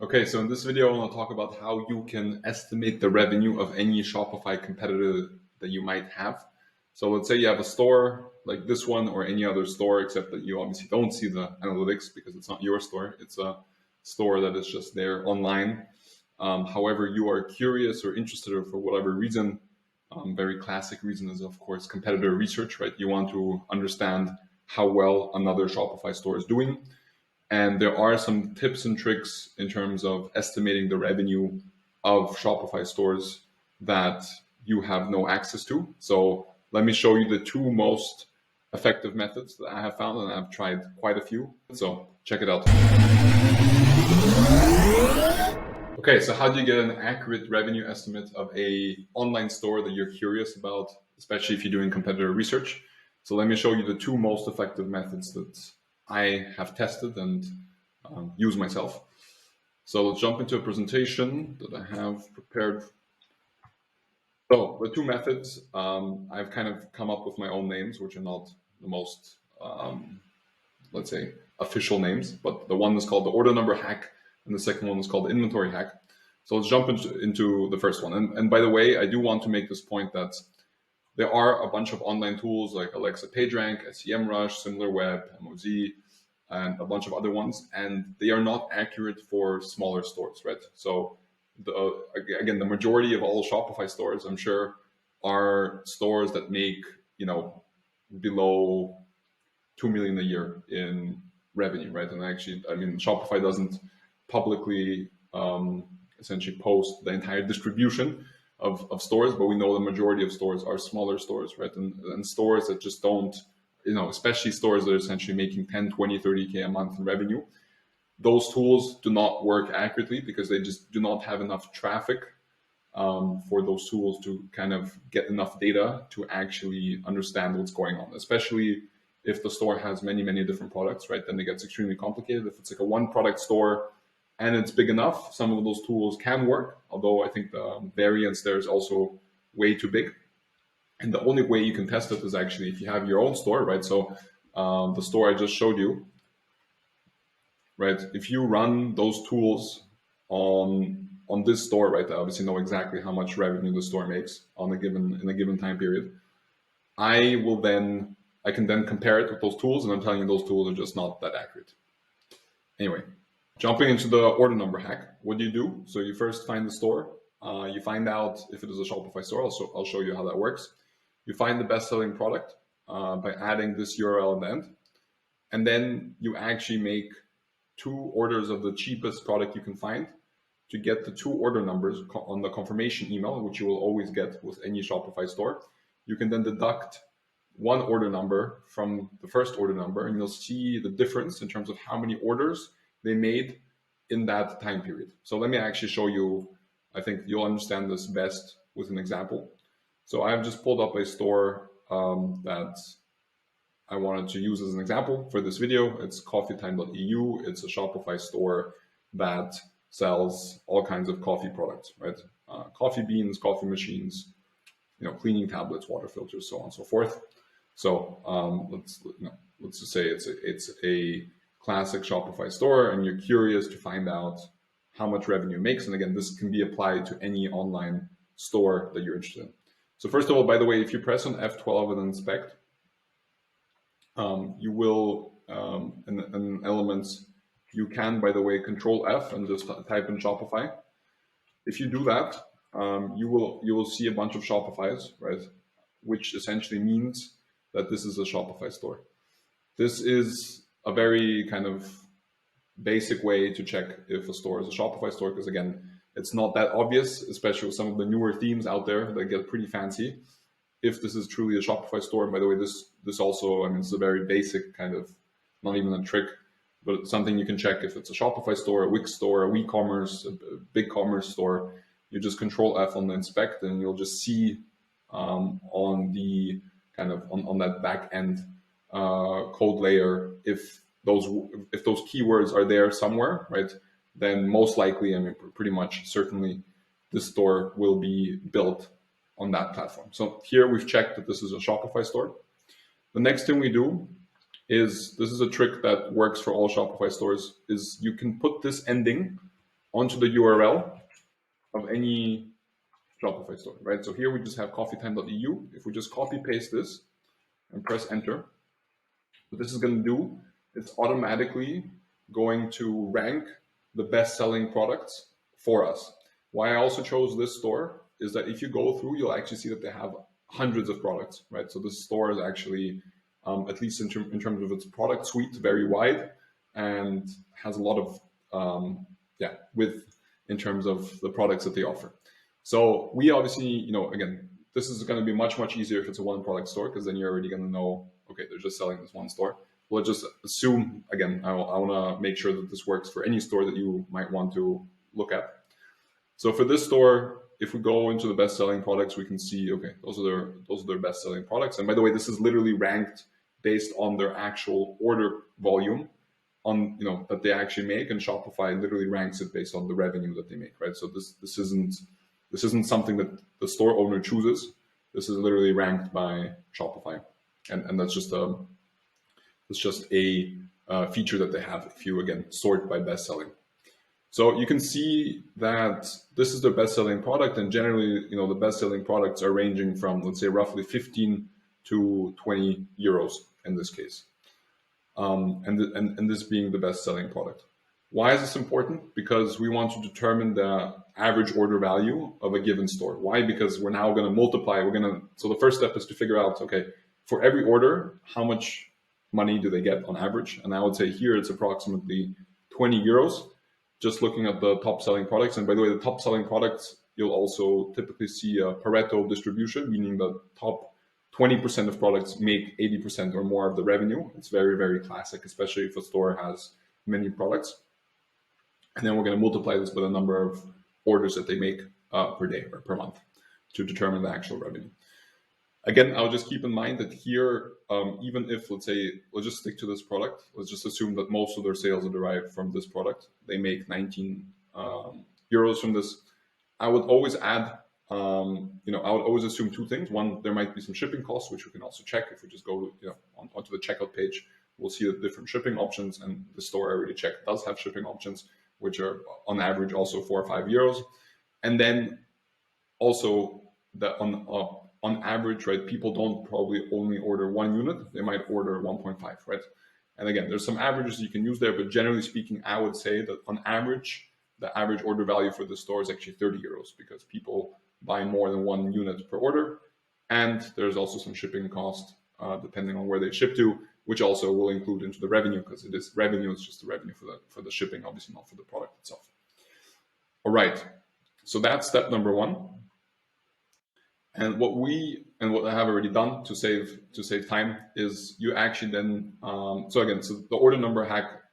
Okay, so in this video, I want to talk about how you can estimate the revenue of any Shopify competitor that you might have. So let's say you have a store like this one or any other store, except that you obviously don't see the analytics because it's not your store. It's a store that is just there online. However, you are curious or interested or for whatever reason, very classic reason is, of course, competitor research, right? You want to understand how well another Shopify store is doing. And there are some tips and tricks in terms of estimating the revenue of Shopify stores that you have no access to. So let me show you the two most effective methods that I have found, and I've tried quite a few. So check it out. Okay, so how do you get an accurate revenue estimate of a online store that you're curious about, especially if you're doing competitor research? So let me show you the two most effective methods that I have tested and use myself. So let's jump into a presentation that I have prepared. So the two methods, I've kind of come up with my own names, which are not the most, let's say, official names, but the one is called the order number hack, and the second one is called the inventory hack. So let's jump into the first one. And by the way, I do want to make this point that there are a bunch of online tools like Alexa PageRank, SEMrush, SimilarWeb, MOZ, and a bunch of other ones, and they are not accurate for smaller stores, right? So again, the majority of all Shopify stores, I'm sure, are stores that make, below 2 million a year in revenue, right? And actually, Shopify doesn't publicly essentially post the entire distribution of stores, but we know the majority of stores are smaller stores, right? And stores that just don't, especially stores that are essentially making 10, 20, 30K a month in revenue, those tools do not work accurately because they just do not have enough traffic for those tools to kind of get enough data to actually understand what's going on, especially if the store has many, many different products, right? Then it gets extremely complicated. If it's like a one product store and it's big enough, some of those tools can work, although I think the variance there is also way too big. And the only way you can test it is actually if you have your own store, right? So the store I just showed you, right? If you run those tools on this store, right, I obviously know exactly how much revenue the store makes in a given time period. I can then compare it with those tools, and I'm telling you those tools are just not that accurate. Anyway, jumping into the order number hack, what do? So you first find the store. You find out if it is a Shopify store. I'll show you how that works. You find the best-selling product by adding this URL at the end. And then you actually make 2 orders of the cheapest product you can find to get the 2 order numbers on the confirmation email, which you will always get with any Shopify store. You can then deduct 1 order number from the first order number, and you'll see the difference in terms of how many orders they made in that time period. So let me actually show you. I think you'll understand this best with an example. So I've just pulled up a store that I wanted to use as an example for this video. It's coffeetime.eu. It's a Shopify store that sells all kinds of coffee products, right? Coffee beans, coffee machines, cleaning tablets, water filters, so on and so forth. So let's just say it's a classic Shopify store, and you're curious to find out how much revenue it makes. And again, this can be applied to any online store that you're interested in. So first of all, by the way, if you press on F12 and inspect, you will, in Elements, you can, by the way, Control F and just type in Shopify. If you do that, you will see a bunch of Shopifys, right? Which essentially means that this is a Shopify store. This is a very kind of basic way to check if a store is a Shopify store, because again, it's not that obvious, especially with some of the newer themes out there that get pretty fancy, if this is truly a Shopify store. And by the way, this also, it's a very basic kind of, not even a trick, but it's something you can check if it's a Shopify store, a Wix store, a WeCommerce, a big commerce store. You just Control F on the inspect, and you'll just see on the kind of on that back end code layer, if those keywords are there somewhere, right? Then most likely, pretty much certainly, this store will be built on that platform. So here we've checked that this is a Shopify store. The next thing we do is, this is a trick that works for all Shopify stores, is you can put this ending onto the URL of any Shopify store, right? So here we just have coffeetime.eu. If we just copy paste this and press enter, what this is going to do, it's automatically going to rank the best-selling products for us. Why I also chose this store is that if you go through, you'll actually see that they have hundreds of products, right? So this store is actually, at least in terms of its product suite, very wide and has a lot of width in terms of the products that they offer. So we obviously, again, this is going to be much, much easier if it's a one product store, because then you're already going to know, okay, they're just selling this one store. We'll just assume, again, I want to make sure that this works for any store that you might want to look at. So for this store, if we go into the best-selling products, we can see, okay, those are their best-selling products. And by the way, this is literally ranked based on their actual order volume that they actually make, and Shopify literally ranks it based on the revenue that they make, right? So this isn't something that the store owner chooses. This is literally ranked by Shopify, and that's just a feature that they have if you, again, sort by best-selling. So you can see that this is their best-selling product, and generally, the best-selling products are ranging from, let's say, roughly 15 to 20 euros in this case, and this being the best-selling product. Why is this important? Because we want to determine the average order value of a given store. Why? Because we're now going to multiply. So the first step is to figure out, okay, for every order, how much money do they get on average? And I would say here it's approximately 20 euros. Just looking at the top selling products. And by the way, the top selling products, you'll also typically see a Pareto distribution, meaning the top 20% of products make 80% or more of the revenue. It's very, very classic, especially if a store has many products. And then we're going to multiply this by the number of orders that they make per day or per month to determine the actual revenue. Again, I'll just keep in mind that here, even if, let's just stick to this product. Let's just assume that most of their sales are derived from this product. They make 19 euros from this. I would always add, I would always assume two things. One, there might be some shipping costs, which we can also check. If we just go onto the checkout page, we'll see the different shipping options, and the store I already checked does have shipping options, which are on average also 4 or 5 euros. And then also that on average, right, people don't probably only order one unit. They might order 1.5, right? And again, there's some averages you can use there, but generally speaking, I would say that on average, the average order value for the store is actually 30 euros because people buy more than one unit per order. And there's also some shipping cost, depending on where they ship to, which also will include into the revenue, because it is revenue. It's just the revenue for the shipping, obviously not for the product itself. All right, so that's step number one. And what I have already done to save time is you actually then so the order number hack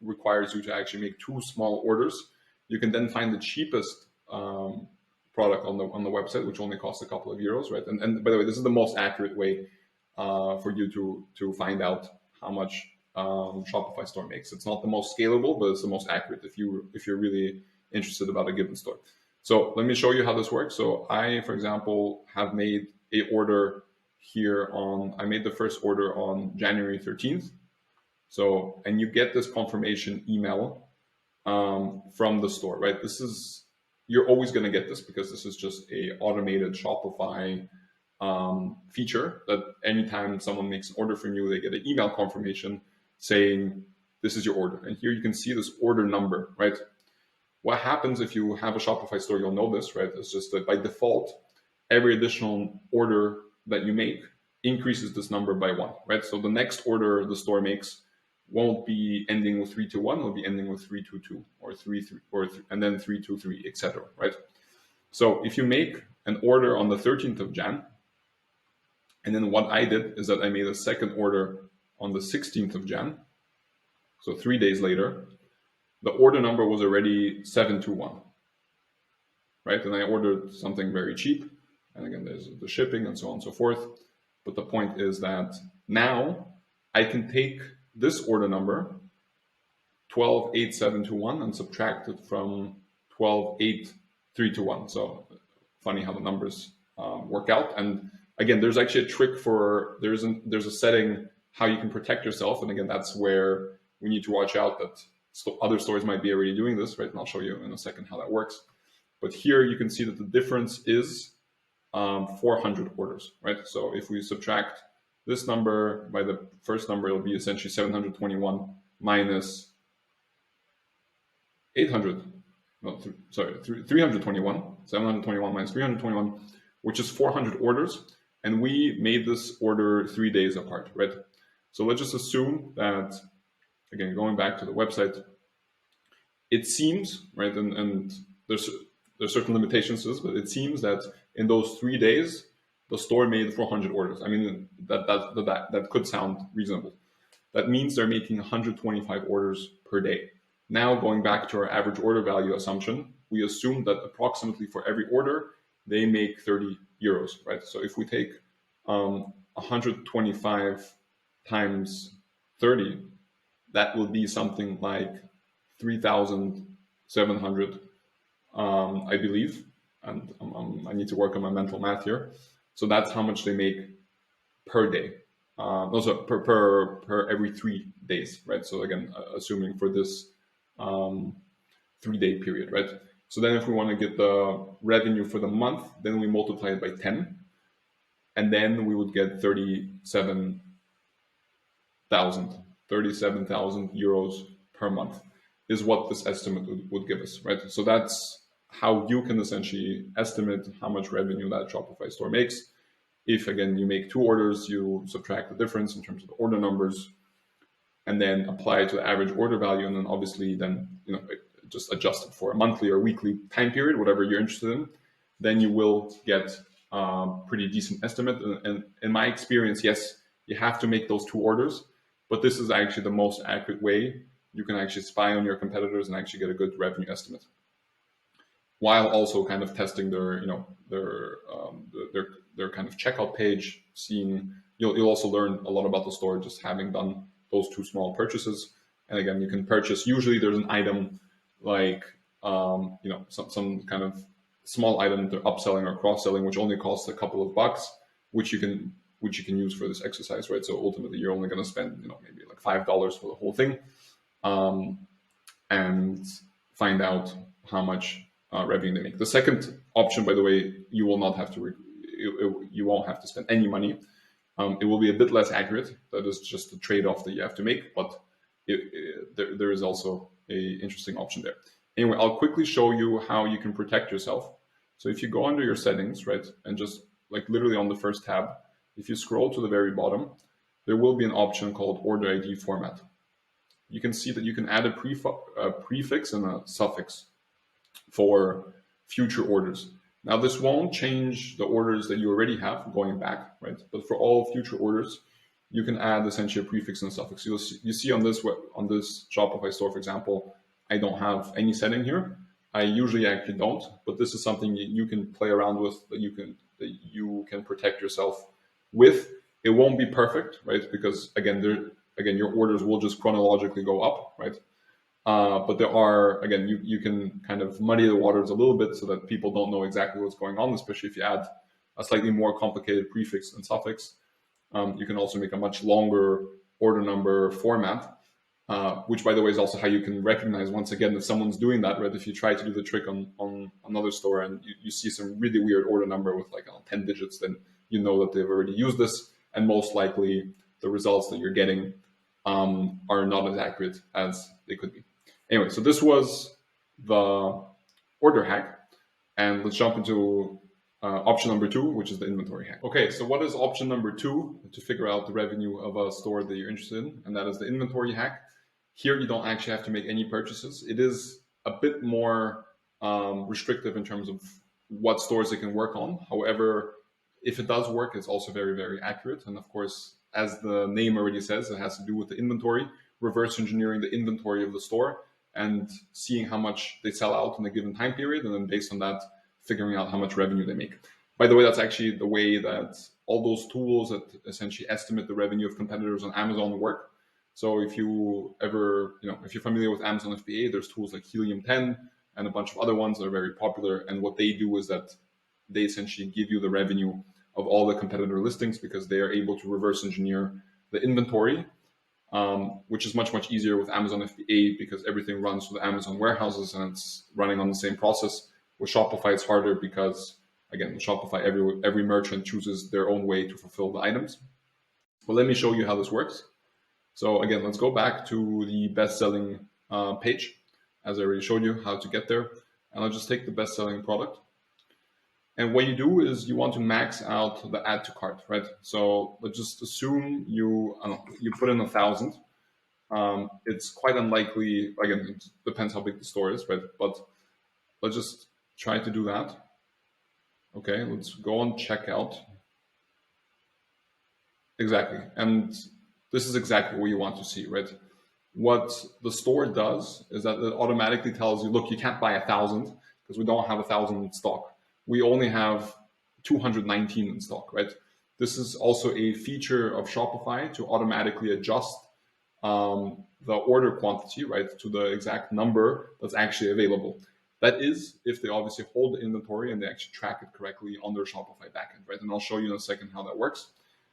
requires you to actually make 2 small orders. You can then find the cheapest product on the website, which only costs a couple of euros, right? And by the way, this is the most accurate way for you to find out how much Shopify store makes. It's not the most scalable, but it's the most accurate if you're really interested about a given store. So let me show you how this works. So I, for example, have made a order here I made the first order on January 13th. So, and you get this confirmation email from the store, right? You're always going to get this because this is just a automated Shopify feature that anytime someone makes an order from you, they get an email confirmation saying, this is your order. And here you can see this order number, right? What happens if you have a Shopify store, you'll know this, right? It's just that by default, every additional order that you make increases this number by 1, right? So the next order the store makes won't be ending with 321, it'll be ending with 322 or 33 and then 323, etc., right? So if you make an order on the 13th of Jan, and then what I did is that I made a second order on the 16th of Jan, so 3 days later, the order number was already 721, right? And I ordered something very cheap. And again, there's the shipping and so on and so forth. But the point is that now I can take this order number, 128721, and subtract it from 128321. So funny how the numbers work out. And again, there's actually a trick there's a setting how you can protect yourself. And again, that's where we need to watch out that other stores might be already doing this, right? And I'll show you in a second how that works. But here you can see that the difference is 400 orders, right? So if we subtract this number by the first number, it'll be essentially 721 minus 800. No, sorry, 321. 721 minus 321, which is 400 orders. And we made this order 3 days apart, right? So let's just assume that, again, going back to the website, it seems, right, and there's certain limitations to this, but it seems that in those 3 days, the store made 400 orders. I mean, that could sound reasonable. That means they're making 125 orders per day. Now, going back to our average order value assumption, we assume that approximately for every order, they make 30 euros, right? So if we take 125 times 30, that will be something like 3,700, I believe. And I need to work on my mental math here. So that's how much they make per day. Also per every 3 days, right? So again, assuming for this 3-day period, right? So then if we want to get the revenue for the month, then we multiply it by 10, and then we would get 37,000 euros per month is what this estimate would give us, right? So that's how you can essentially estimate how much revenue that Shopify store makes. If, again, you make 2 orders, you subtract the difference in terms of the order numbers, and then apply it to the average order value, and then obviously then, just adjust it for a monthly or weekly time period, whatever you're interested in, then you will get a pretty decent estimate. And in my experience, yes, you have to make those 2 orders, but this is actually the most accurate way you can actually spy on your competitors and actually get a good revenue estimate, while also kind of testing their kind of checkout page. Seeing, you'll also learn a lot about the store just having done those 2 small purchases. And again, you can purchase, usually there's an item like some kind of small item they're upselling or cross-selling, which only costs a couple of bucks, which you can use for this exercise, right? So ultimately you're only going to spend maybe like $5 for the whole thing, and find out how much revenue they make. The second option, by the way, you will not have to you won't have to spend any money. It will be a bit less accurate. That is just a trade-off that you have to make, but there is also a interesting option there. Anyway, I'll quickly show you how you can protect yourself. So if you go under your settings, right, and just like literally on the first tab, if you scroll to the very bottom, there will be an option called Order ID Format. You can see that you can add a prefix and a suffix for future orders. Now, this won't change the orders that you already have going back, right? But for all future orders, you can add essentially a prefix and a suffix. You see on this Shopify store, for example, I don't have any setting here. I usually actually don't, but this is something you can play around with, that you can protect yourself with. It won't be perfect, right? Because again, your orders will just chronologically go up, right? But there are, again, you can kind of muddy the waters a little bit so that people don't know exactly what's going on, especially if you add a slightly more complicated prefix and suffix. You can also make a much longer order number format, which, by the way, is also how you can recognize, once again, if someone's doing that, right? If you try to do the trick on another store and you see some really weird order number with like 10 digits, then you know that they've already used this, and most likely the results that you're getting are not as accurate as they could be. Anyway, so this was the order hack, and let's jump into option number 2, which is the inventory hack. Okay, so what is option number 2 to figure out the revenue of a store that you're interested in? And that is the inventory hack. Here, you don't actually have to make any purchases. It is a bit more restrictive in terms of what stores it can work on. However, if it does work, it's also very, very accurate. And of course, as the name already says, it has to do with the inventory, reverse engineering the inventory of the store and seeing how much they sell out in a given time period, and then based on that, figuring out how much revenue they make. By the way, that's actually the way that all those tools that essentially estimate the revenue of competitors on Amazon work. So if you ever, if you're familiar with Amazon FBA, there's tools like Helium 10 and a bunch of other ones that are very popular. And what they do is that they essentially give you the revenue of all the competitor listings, because they are able to reverse engineer the inventory which is much easier with Amazon FBA because everything runs through the Amazon warehouses and it's running on the same process. With Shopify, it's harder because, again, with Shopify, every merchant chooses their own way to fulfill the items. But let me show you how this works. So again, let's go back to the best-selling page, as I already showed you how to get there. And I'll just take the best-selling product. And what you do is you want to max out the add to cart, right? So let's just assume you put in 1,000. It's quite unlikely, again, it depends how big the store is, right? But let's just try to do that. Okay, let's go on checkout. Exactly. And this is exactly what you want to see, right? What the store does is that it automatically tells you, look, you can't buy 1,000 because we don't have 1,000 in stock. We only have 219 in stock, right? This is also a feature of Shopify to automatically adjust the order quantity, right, to the exact number that's actually available. That is if they obviously hold the inventory and they actually track it correctly on their Shopify backend, right? And I'll show you in a second how that works.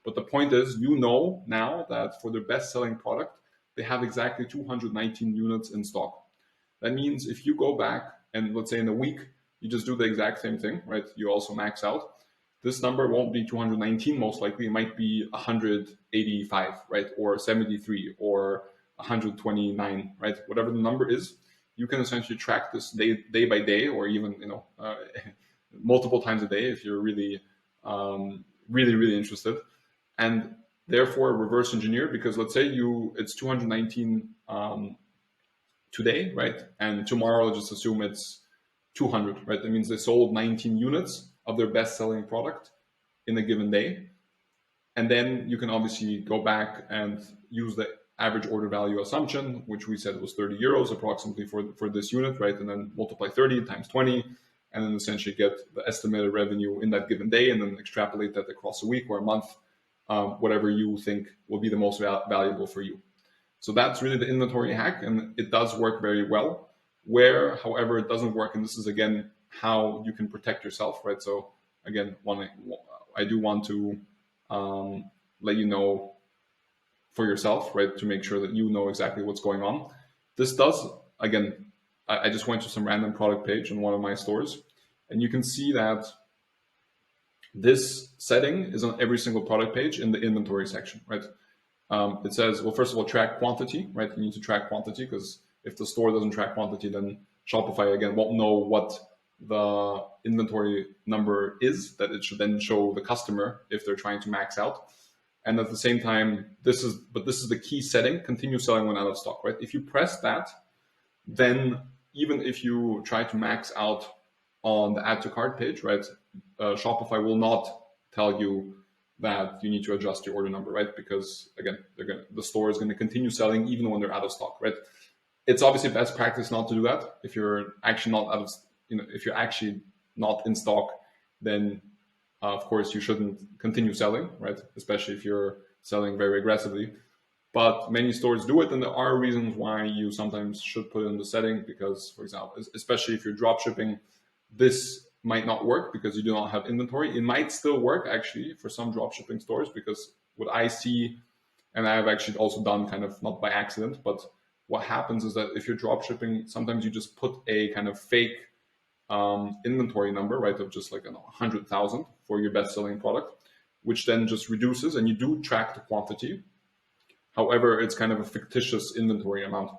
But the point is, you know now that for their best-selling product, they have exactly 219 units in stock. That means if you go back and let's say in a week, you just do the exact same thing, right? You also max out. This number won't be 219 most likely. It might be 185, right? Or 73 or 129, right? Whatever the number is, you can essentially track this day by day, or even multiple times a day if you're really interested, and therefore reverse engineer, because let's say it's 219 today, right? And tomorrow, just assume it's 200, right? That means they sold 19 units of their best-selling product in a given day. And then you can obviously go back and use the average order value assumption, which we said was 30 euros approximately for this unit, right? And then multiply 30 times 20, and then essentially get the estimated revenue in that given day, and then extrapolate that across a week or a month, whatever you think will be the most valuable for you. So that's really the inventory hack, and it does work very well. Where, however, it doesn't work, and this is again how you can protect yourself, right? So again, I do want to let you know for yourself, right, to make sure that you know exactly what's going on. This does, again, I just went to some random product page in one of my stores, and you can see that this setting is on every single product page in the inventory section, right? It says, well, first of all, track quantity, right? You need to track quantity, because if the store doesn't track quantity, then Shopify, again, won't know what the inventory number is that it should then show the customer if they're trying to max out. And at the same time, this is the key setting, continue selling when out of stock, right? If you press that, then even if you try to max out on the add to cart page, right, Shopify will not tell you that you need to adjust your order number, right? Because again, the store is going to continue selling even when they're out of stock, right? It's obviously best practice not to do that. If you're actually if you're actually not in stock, then of course you shouldn't continue selling, right? Especially if you're selling very aggressively. But many stores do it, and there are reasons why you sometimes should put in the setting, because, for example, especially if you're drop shipping, this might not work because you do not have inventory. It might still work actually for some drop shipping stores, because what I see, and I have actually also done kind of not by accident, but what happens is that if you're drop shipping, sometimes you just put a kind of fake inventory number, right, of just like 100,000 for your best-selling product, which then just reduces, and you do track the quantity. However, it's kind of a fictitious inventory amount.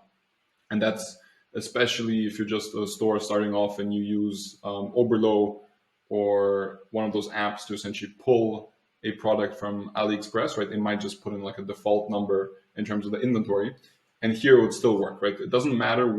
And that's especially if you're just a store starting off and you use Oberlo or one of those apps to essentially pull a product from AliExpress, right? It might just put in like a default number in terms of the inventory. And here it would still work, right? It doesn't matter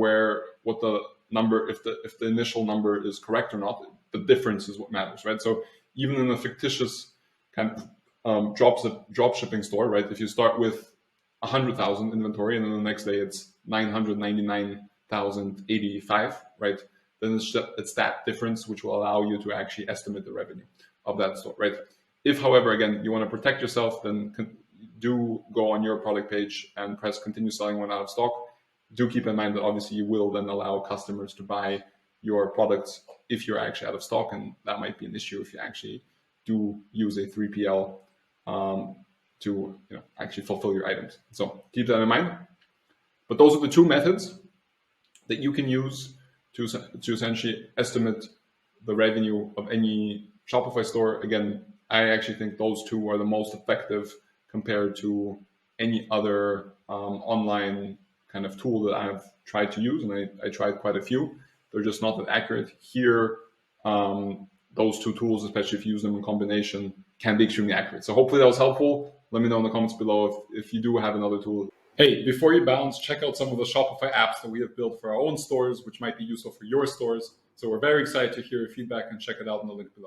what the number, if the initial number is correct or not, the difference is what matters, right? So even in a fictitious kind of drop shipping store, right? If you start with 100,000 inventory and then the next day it's 999,085, right? Then it's that difference which will allow you to actually estimate the revenue of that store, right? If, however, again, you want to protect yourself, then do go on your product page and press continue selling when out of stock. Do keep in mind that obviously you will then allow customers to buy your products if you're actually out of stock, and that might be an issue if you actually do use a 3PL to actually fulfill your items. So keep that in mind. But those are the two methods that you can use to essentially estimate the revenue of any Shopify store. Again, I actually think those two are the most effective compared to any other online kind of tool that I've tried to use, and I tried quite a few. They're just not that accurate. Here, those two tools, especially if you use them in combination, can be extremely accurate. So hopefully that was helpful. Let me know in the comments below if you do have another tool. Hey, before you bounce, check out some of the Shopify apps that we have built for our own stores, which might be useful for your stores. So we're very excited to hear your feedback, and check it out in the link below.